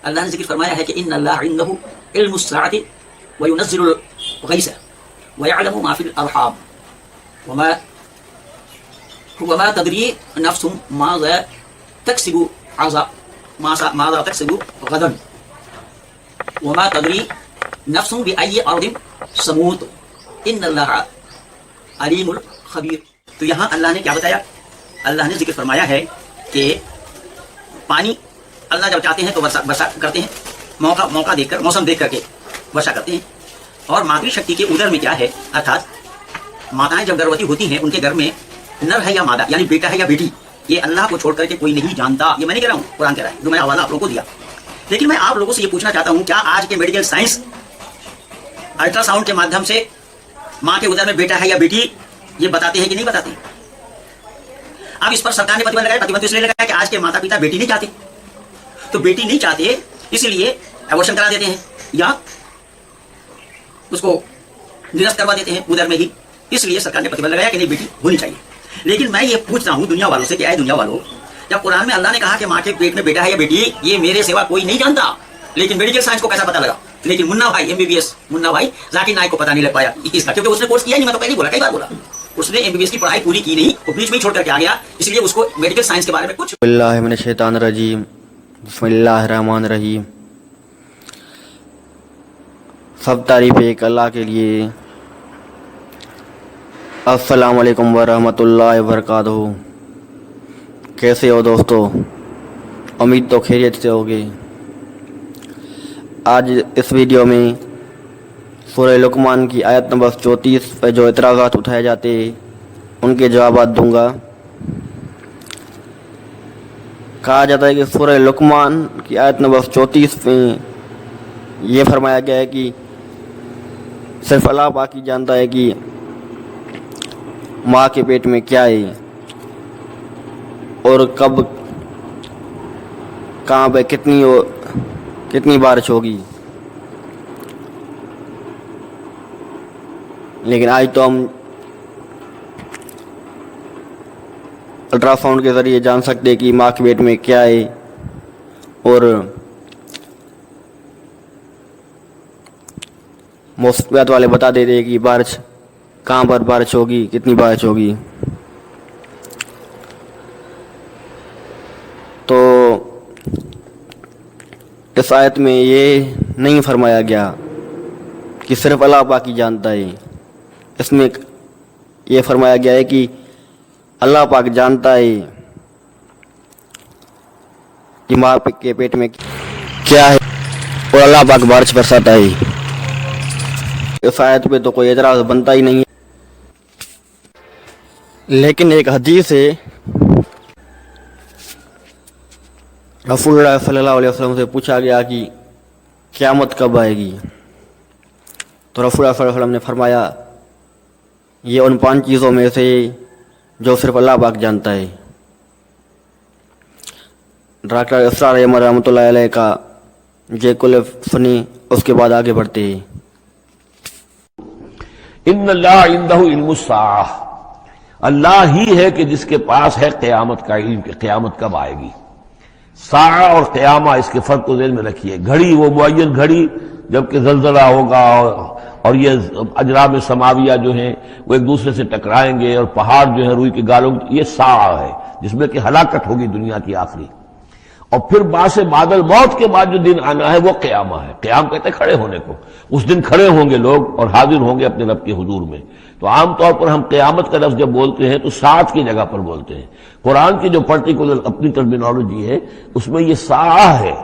اللہ نے ذکر فرمایا ہے کہ ان اللہ عنده علم الساعۃ وينزل الغیث ويعلم ما في الارحام وما تدری نفس ماذا تکسب ماذا تکسب غدا وما تدری نفس بأي ارض تموت ان اللہ علیم الخبیر. تو یہاں اللہ نے کیا بتایا؟ اللہ نے ذکر فرمایا ہے کہ پانی اللہ جب چاہتے ہیں تو برسا کرتے ہیں، موقع دیکھ کر، موسم دیکھ کر کے برسا کرتے ہیں. اور مادری شکتی کے ادھر میں کیا ہے، ارتھات ماتائیں جب گربوتی ہوتی ہیں ان کے گھر میں نر ہے یا مادہ، یعنی بیٹا ہے یا بیٹی، یہ اللہ کو چھوڑ کر کے کوئی نہیں جانتا. یہ میں نہیں کہہ رہا ہوں، قرآن کہہ رہا ہے، جو میں حوالہ آپ لوگوں کو دیا. لیکن میں آپ لوگوں سے یہ پوچھنا چاہتا ہوں، کیا آج کے میڈیکل سائنس الٹرا ساؤنڈ کے مادھیم سے ماں کے ادھر میں بیٹا ہے یا بیٹی یہ بتاتے ہیں کہ نہیں بتاتے؟ اب اس پر سرکار نے پرتیبندھ اس لیے لگایا کہ آج کے ماتا پتا بیٹی نہیں چاہتے، تو بیٹی نہیں چاہتے اس لیے ایبورشن کرا دیتے ہیں یا اس کو نرست کروا دیتے ہیں ادھر میں ہی. اس لیے سرکار نے پرتیبندھ لگایا کہ نہیں، بیٹی ہونی چاہیے. لیکن میں یہ پوچھتا ہوں دنیا والوں سے کہ اے دنیا والوں، جب قرآن میں اللہ نے کہا کہ ماں کے پیٹ میں بیٹا ہے یا بیٹی یہ میرے سوا کوئی نہیں جانتا، لیکن میڈیکل سائنس کو کیسا پتا لگا؟ لیکن منا بھائی MBBS منا بھائی ذاکر نائک کو پتا نہیں لگ پایا اس کا، کیونکہ اس نے کورس کیا نہیں. میں تو پہلے بولا، کئی بار بولا، اس نے MBBS کی پڑھائی پوری کی نہیں، وہ بیچ میں ہی چھوڑ کر کے آ گیا، اس لیے اس کو میڈیکل سائنس کے بارے میں کچھ. اللہ من الشیطان الرجیم، بسم اللہ الرحمن الرحیم. سب تعریف ایک اللہ کے لیے. السلام علیکم ورحمۃ اللہ وبرکاتہ. کیسے ہو دوستو؟ امید تو خیریت سے ہوگی. آج اس ویڈیو میں سورہ لقمان کی آیت نمبر 34 پہ جو اعتراضات اٹھائے جاتے ان کے جوابات دوں گا. کہا جاتا ہے کہ سورہ لقمان کی آیت نمبر 34 میں یہ فرمایا گیا ہے کہ صرف اللہ پاک ہی جانتا ہے کہ ماں کے پیٹ میں کیا ہے اور کب کہاں پہ کتنی بارش ہوگی. لیکن آج تو ہم الٹرا ساؤنڈ کے ذریعے جان سکتے کہ ماں کے پیٹ میں کیا ہے اور موسمیات والے بتا دیتے کہ بارش کہاں پر بارش ہوگی، کتنی بارش ہوگی. تو اس آیت میں یہ نہیں فرمایا گیا کہ صرف اللہ پاک ہی جانتا ہے. اس میں یہ فرمایا گیا ہے کہ اللہ پاک جانتا ہے کہ ماں کے پیٹ میں کیا ہے اور اللہ پاک بارش برساتا ہے. اس آیت پہ تو کوئی اعتراض بنتا ہی نہیں ہے. لیکن ایک حدیث ہے، رسول اللہ صلی اللہ علیہ وسلم سے پوچھا گیا کہ قیامت کب آئے گی، تو رسول اللہ صلی اللہ علیہ وسلم نے فرمایا یہ ان 5 چیزوں میں سے جو صرف اللہ پاک جانتا ہے. ڈاکٹر اسرار احمد رحمۃ اللہ علیہ کا جے کل سنی، اس کے بعد آگے بڑھتے ہیں. ان اللہ عندہ علم الساعہ، اللہ ہی ہے کہ جس کے پاس ہے قیامت کا علم کہ قیامت کب آئے گی. ساعہ اور قیامہ اس کے فرق کو ذہن میں رکھیے. گھڑی وہ معین گھڑی جبکہ زلزلہ ہوگا اور یہ اجرام سماویہ جو ہیں وہ ایک دوسرے سے ٹکرائیں گے اور پہاڑ جو ہے روئی کی گالوں، یہ ساعہ ہے جس میں کہ ہلاکت ہوگی دنیا کی آخری. اور پھر بعد موت کے بعد جو دن آنا ہے وہ قیامہ ہے. قیام کہتے ہیں کھڑے ہونے کو. اس دن کھڑے ہوں گے لوگ اور حاضر ہوں گے اپنے رب کے حضور میں. تو عام طور پر ہم قیامت کا لفظ جب بولتے ہیں تو ساعت کی جگہ پر بولتے ہیں. قرآن کی جو پرٹیکولر اپنی ٹرمینالوجی ہے اس میں یہ ساعہ ہے،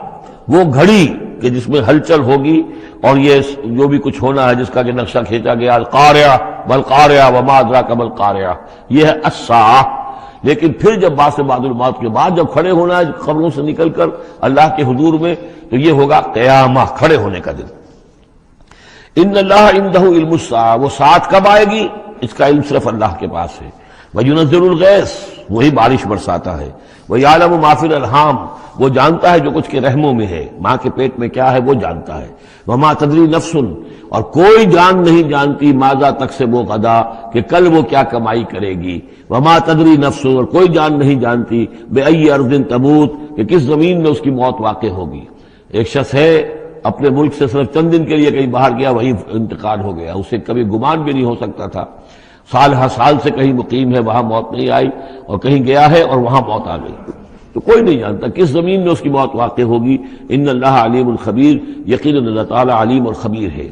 وہ گھڑی کہ جس میں ہلچل ہوگی اور یہ جو بھی کچھ ہونا ہے جس کا کہ نقشہ کھینچا گیا، القاریہ والقاریہ وما ادراک ما القاریہ، یہ ہے الساعہ. لیکن پھر جب بعد الموت کے بعد جب کھڑے ہونا ہے قبروں سے نکل کر اللہ کے حضور میں، تو یہ ہوگا قیامہ، کھڑے ہونے کا دن. ان اللہ عندہ علم الساعہ، وہ ساعت کب آئے گی اس کا علم صرف اللہ کے پاس ہے. وَيُنَزِّلُ الْغَيْثَ، وہی بارش برساتا ہے. وَيَعْلَمُ مَا فِي الْأَرْحَامِ، وہ جانتا ہے جو کچھ کے رحموں میں ہے، ماں کے پیٹ میں کیا ہے وہ جانتا ہے. وَمَا تَدْرِي نَفْسٌ، اور کوئی جان نہیں جانتی ماذا تکسب غدا، کہ کل وہ کیا کمائی کرے گی. وَمَا تَدْرِي نَفْسٌ، اور کوئی جان نہیں جانتی بِأَيِّ أَرْضٍ تَمُوتُ، کہ کس زمین میں اس کی موت واقع ہوگی. ایک شخص ہے اپنے ملک سے صرف چند دن کے لیے کہیں باہر گیا، وہیں انتقال ہو گیا، اسے کبھی گمان بھی نہیں ہو سکتا تھا، سال ہر سال سے کہیں مقیم ہے، وہاں موت نہیں آئی، اور کہیں گیا ہے اور وہاں موت آ گئی۔ تو کوئی نہیں جانتا کس زمین میں اس کی موت واقع ہوگی۔ ان اللہ علیم الخبیر، یقیناً اللہ تعالیٰ علیم اور خبیر ہے۔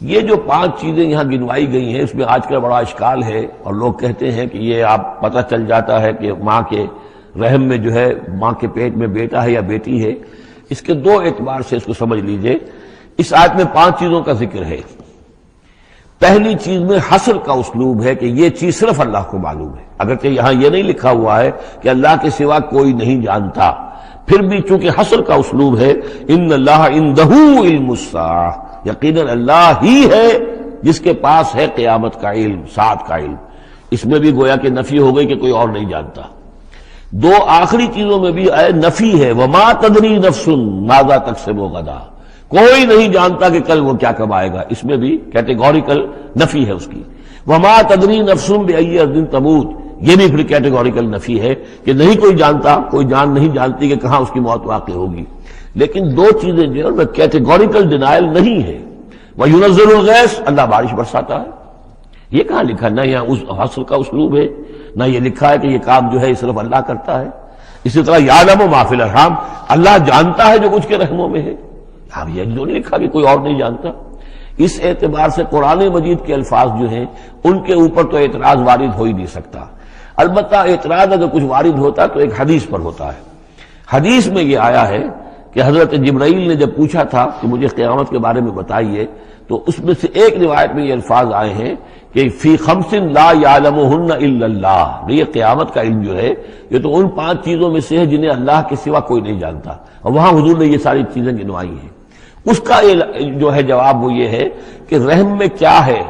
یہ جو 5 چیزیں یہاں گنوائی گئی ہیں، اس میں آج کل بڑا اشکال ہے، اور لوگ کہتے ہیں کہ یہ آپ پتہ چل جاتا ہے کہ ماں کے رحم میں جو ہے، ماں کے پیٹ میں بیٹا ہے یا بیٹی ہے۔ اس کے 2 اعتبار سے اس کو سمجھ لیجئے۔ اس آیت میں 5 چیزوں کا ذکر ہے۔ پہلی چیز میں حصر کا اسلوب ہے کہ یہ چیز صرف اللہ کو معلوم ہے، اگرچہ یہاں یہ نہیں لکھا ہوا ہے کہ اللہ کے سوا کوئی نہیں جانتا، پھر بھی چونکہ حصر کا اسلوب ہے، ان اللہ عندہ علم الساعہ، یقیناً اللہ ہی ہے جس کے پاس ہے قیامت کا علم، ساعت کا علم۔ اس میں بھی گویا کہ نفی ہو گئی کہ کوئی اور نہیں جانتا۔ 2 آخری چیزوں میں بھی نفی ہے، وما تدری نفس ماذا تکسب غدا، کوئی نہیں جانتا کہ کل وہ کیا کمائے گا، اس میں بھی کیٹیگوریکل نفی ہے اس کی۔ وما تدری نفس بأی ارض تموت، یہ بھی پھر کیٹیگوریکل نفی ہے کہ نہیں کوئی جانتا، کوئی جان نہیں جانتی کہ کہاں اس کی موت واقع ہوگی۔ لیکن 2 چیزیں جو ہے کیٹیگوریکل ڈینائل نہیں ہے۔ وَيُنَزِّلُ الْغَيْثَ، اللہ بارش برساتا ہے، یہ کہاں لکھا؟ نہ یہاں اس حصر کا اسلوب ہے، نہ یہ لکھا ہے کہ یہ کام جو ہے صرف اللہ کرتا ہے۔ اسی طرح یعلم ما فی الارحام، اللہ جانتا ہے جو کچھ کے رحموں میں ہے، اب یہ جو نہیں لکھا کہ کوئی اور نہیں جانتا۔ اس اعتبار سے قرآن مجید کے الفاظ جو ہیں ان کے اوپر تو اعتراض وارد ہو ہی نہیں سکتا۔ البتہ اعتراض اگر کچھ وارد ہوتا تو ایک حدیث پر ہوتا ہے۔ حدیث میں یہ آیا ہے کہ حضرت جبرائیل نے جب پوچھا تھا کہ مجھے قیامت کے بارے میں بتائیے، تو اس میں سے ایک روایت میں یہ الفاظ آئے ہیں کہ فی 5 لا یعلمہن الا اللہ، یہ قیامت کا علم جو ہے یہ تو ان 5 چیزوں میں سے ہے جنہیں اللہ کے سوا کوئی نہیں جانتا، اور وہاں حضور نے یہ ساری چیزیں گنوائی ہیں۔ اس کا جو ہے جواب وہ یہ ہے کہ رحم میں کیا ہے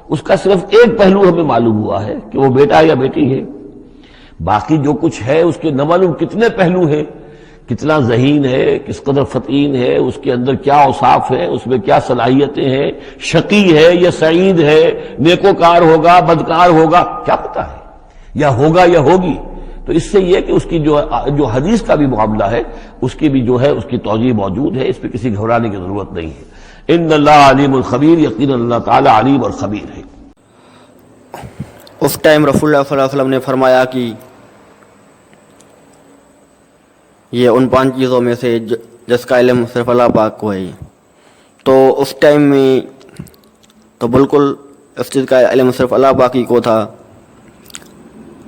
اس کا صرف ایک پہلو ہمیں معلوم ہوا ہے کہ وہ بیٹا یا بیٹی ہے، باقی جو کچھ ہے اس کے نہ معلوم کتنے پہلو ہیں، کتنا ذہین ہے، کس قدر فطین ہے، اس کے اندر کیا اوصاف ہے، اس میں کیا صلاحیتیں ہیں، شقی ہے یا سعید ہے، نیکوکار ہوگا بدکار ہوگا، کیا پتہ ہے، یا ہوگا یا ہوگی۔ تو اس سے یہ کہ اس کی جو حدیث کا بھی معاملہ ہے اس کی بھی جو ہے اس کی توجیہ موجود ہے، اس پہ کسی گھبرانے کی ضرورت نہیں ہے۔ ان اللہ علیم الخبیر، یقیناً اللہ تعالی علیم اور خبیر ہے۔ اس ٹائم رسول اللہ صلی اللہ علیہ وسلم نے فرمایا کہ یہ ان 5 چیزوں میں سے جس کا علم صرف اللہ پاک کو ہے، تو اس ٹائم میں تو بالکل اس چیز کا علم صرف اللہ پاک ہی کو تھا،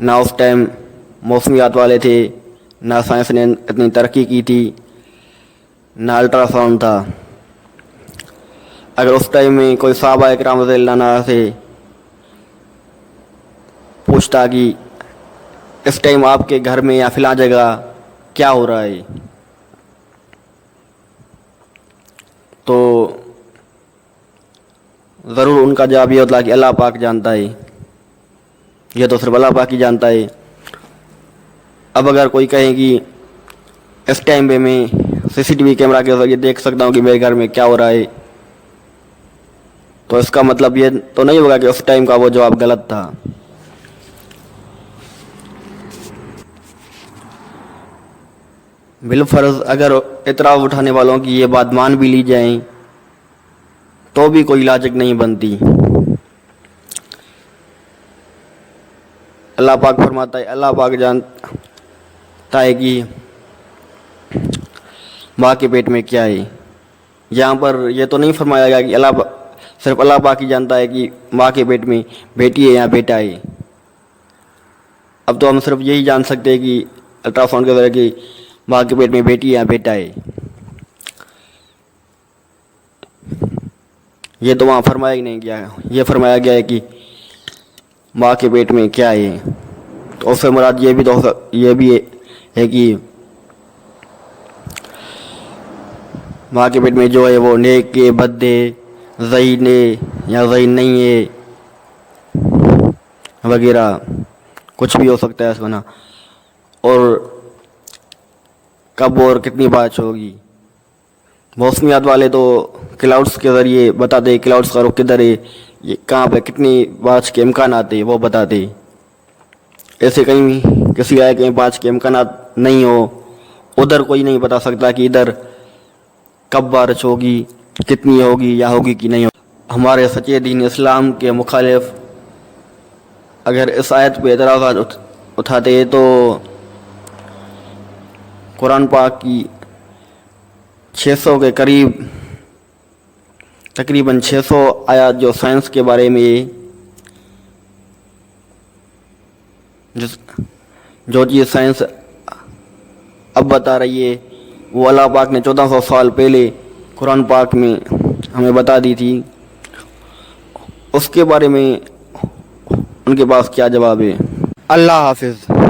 نہ اس ٹائم موسمیات والے تھے، نہ سائنس نے اتنی ترقی کی تھی، نہ الٹرا ساؤنڈ تھا۔ اگر اس ٹائم میں کوئی صحابہ اکرام رضی اللہ عنہ سے پوچھتا کہ اس ٹائم آپ کے گھر میں یا فلاں جگہ کیا ہو رہا ہے، تو ضرور ان کا جواب یہ ہوتا کہ اللہ پاک جانتا ہے، یہ تو صرف اللہ پاک ہی جانتا ہے۔ اب اگر کوئی کہے کہ اس ٹائم پہ میں CCTV کیمرہ کے ذریعے دیکھ سکتا ہوں کہ میرے گھر میں کیا ہو رہا ہے، تو اس کا مطلب یہ تو نہیں ہوگا کہ اس ٹائم کا وہ جواب غلط تھا۔ بالفرض اگر اعتراض اٹھانے والوں کی یہ بات مان بھی لی جائیں تو بھی کوئی لاجک نہیں بنتی۔ اللہ پاک فرماتا ہے اللہ پاک جانتا ہے کہ ماں کے پیٹ میں کیا ہے۔ یہاں پر یہ تو نہیں فرمایا گیا کہ صرف اللہ پاک ہی جانتا ہے کہ ماں کے پیٹ میں بیٹی ہے یا بیٹا ہے۔ اب تو ہم صرف یہی جان سکتے ہیں کہ الٹرا ساؤنڈ کے ذریعے کہ ماں کے پیٹ میں بیٹی ہے یا بیٹا ہے، یہ تو وہاں فرمایا ہی نہیں گیا۔ یہ فرمایا گیا ہے کہ ماں کے پیٹ میں کیا ہے، تو اس سے مراد یہ بھی ہے کہ ماں کے پیٹ میں جو ہے وہ نیک ہے، بد ہے، ذہین ہے یا ذہین نہیں ہے وغیرہ، کچھ بھی ہو سکتا ہے اس میں نا، اور کب اور کتنی بارش ہوگی۔ موسمیات والے تو کلاؤڈس کے ذریعے بتاتے کلاؤڈس کا رخ کدھر ہے، یہ کہاں پہ کتنی بارش کے امکانات ہیں وہ بتاتے، ایسے کہیں کسی آئے کہیں بارش کے امکانات نہیں ہو، ادھر کوئی نہیں بتا سکتا کہ ادھر کب بارش ہوگی، کتنی ہوگی یا ہوگی کہ نہیں ہوگی۔ ہمارے سچے دین اسلام کے مخالف اگر اس آیت پہ اعتراضات اٹھاتے تو قرآن پاک کی 600 کے قریب تقریباً 600 آیات جو سائنس کے بارے میں جو چیز سائنس اب بتا رہی ہے وہ اللہ پاک نے 1400 سال پہلے قرآن پاک میں ہمیں بتا دی تھی، اس کے بارے میں ان کے پاس کیا جواب ہے؟ اللہ حافظ۔